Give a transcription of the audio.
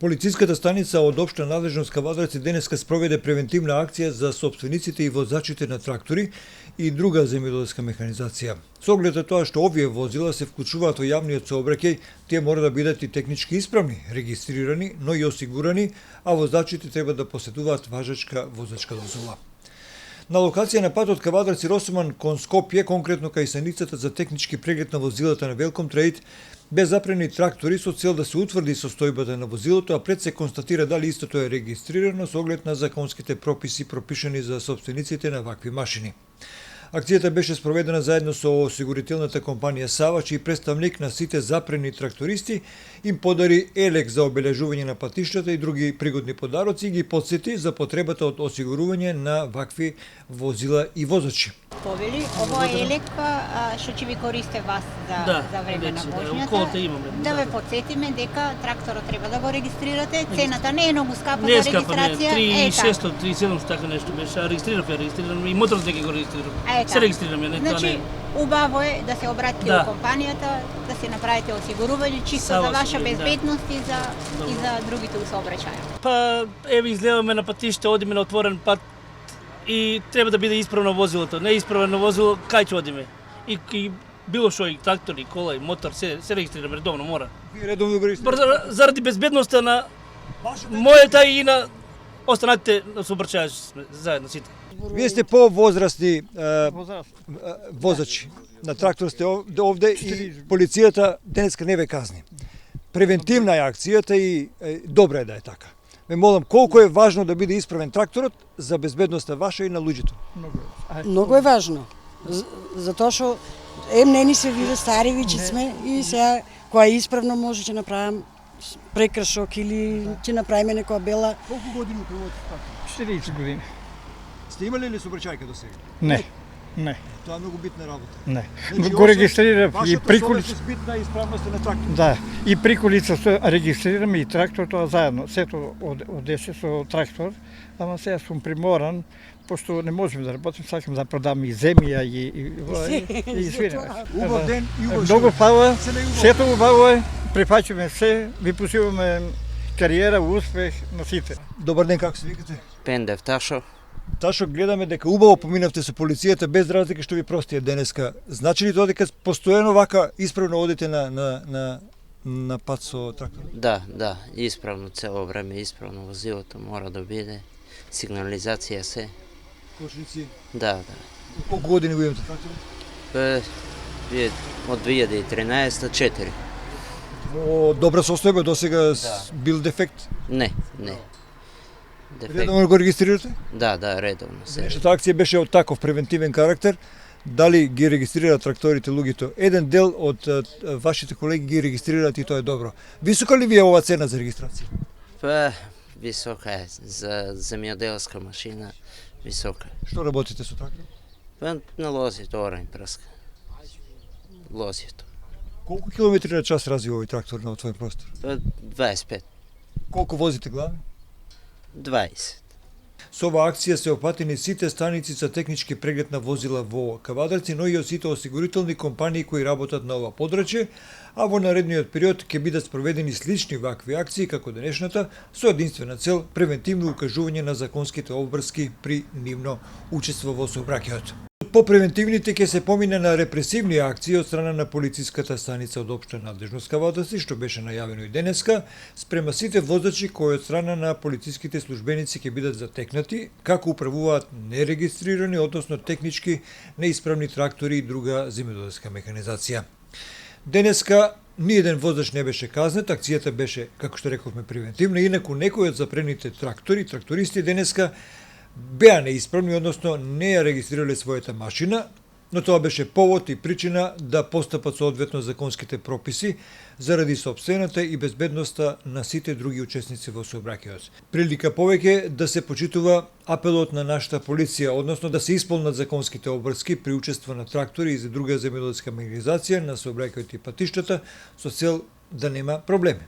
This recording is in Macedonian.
Полициската станица од општа надлежност Кавадарци денеска спроведе превентивна акција за сопствениците и возачите на трактори и друга земјоделска механизација. Со оглед на тоа што овие возила се вклучуваат во јавниот сообраќај, тие мора да бидат и технички исправни, регистрирани, но и осигурани, а возачите треба да поседуваат важечка возачка дозвола. На локација на патот Кавадарци Росуман кон Скопје, конкретно кај станицата за технички преглед на возилата на Велком Трейд, бе запрени трактори со цел да се утврди состојбата на возилото, а пред се констатира дали истото е регистрирано со оглед на законските прописи пропишани за собствениците на вакви машини. Акцијата беше спроведена заедно со осигурителната компанија Сава, чиј представник на сите запрени трактористи им подари елек за обележување на патиштата и други пригодни подароци и ги подсети за потребата од осигурување на вакви возила и возачи. Повели, ово е елек што ќе ви користе вас за време на воžњата. Да ве подсетиме дека тракторот треба да го регистрирате. Цената не е многу скапа за регистрација. 3600, 3700 така нешто беше. Регистрирам и моторот дека го регистрирам. Се регистрирам, не тоа не. Убаво е да се обратите во компанијата, да се направите осигурување чисто за ваша безбедност и за другите сообраќаја. Па еве излеваме на патиште, одиме на отворен пат и треба да биде исправно возилото. Не исправно возило, кај ќе одиме? И било што и трактор, и кола, и мотор, се регистрираме редовно, мора. Вие редовно го регистрирате? Заради безбедноста на мојата и на останатите сообраќајачи заедно сите. Вие сте повозрастни возачи на трактор, сте овде и полицијата денеска не ве казни. Превентивна е акцијата и добра е да е така. Ме молам, колку е важно да биде исправен тракторот за безбедноста ваша и на луѓето? Многу е важно. Затоа што не ни се види стари вичи сме и сега која е исправно може ќе направам прекршок или ќе направиме некоја бела. Колку години проводите така? 40 години. Сте имали ли сообраќајка до сега? Не. Тоа е многу битна работа. Не. Значи, Го регистрирав и приколица. Вашата битна исправност на трактор. Да, и приколица регистрираме и трактор тоа заедно, сето одесе со трактор, ама сега сум приморан, пошто не можеме да работим, сакам да продам и земја и свине. Убав ден и убав Многу фала, сето убаво е, прифаќаме се, ви посилуваме кариера, успех на сите. Добар ден, како се викате? Пендев Ташо. Ташо, гледаме дека убаво поминавте со полицијата без разлика што ви простија денеска. Значи ли тоа дека постојано вака исправно одите на пат со трактор? Да, исправно цело време, исправно возилото мора да биде, сигнализација се. Кошници? Да. Колку години го имате трактор? Од 2013 4. Добра состојба, досега бил дефект? Не. Редовно го регистрирате? Да, редовно. Денешната акција беше од таков превентивен карактер. Дали ги регистрираат тракторите луѓето? Еден дел од вашите колеги ги регистрираат и тоа е добро. Висока ли ви е ова цена за регистрација? Па, висока е. За земјоделска машина, висока. Што работите со трактор? Па, на лозито, оран прска. Лозито. Колку километри на час развива овој трактор на отворен простор? Па, 25. Колку возите глави? 20. Со оваа акција се опатени сите станици за технички преглед на возила во Кавадарци, но и од сите осигурителни компании кои работат на ова подрачје, а во наредниот период ќе бидат спроведени слични вакви акции како денешната со единствена цел превентивно укажување на законските обврски при нивно учество во сообраќајот. По превентивните ќе се помине на репресивни акции од страна на полициската станица од општа надлежност Кавадарци, што беше најавено и денеска, спрема сите возачи кои од страна на полициските службеници ќе бидат затекнати, како управуваат нерегистрирани, односно технички неисправни трактори и друга земјоделска механизација. Денеска ниеден воzač не беше казнет, акцијата беше, како што рековме, превентивна, инаку некои од запрените трактористи денеска беа неисправни, односно не ја регистрирале својата машина, но тоа беше повод и причина да постапат соодветно законските прописи заради сопствената и безбедноста на сите други учесници во сообраќајот. Прилика повеќе да се почитува апелот на нашата полиција, односно да се исполнат законските обврски при учество на трактори и за друга земјоделска механизација на сообраќајот и патиштата со цел да нема проблеми.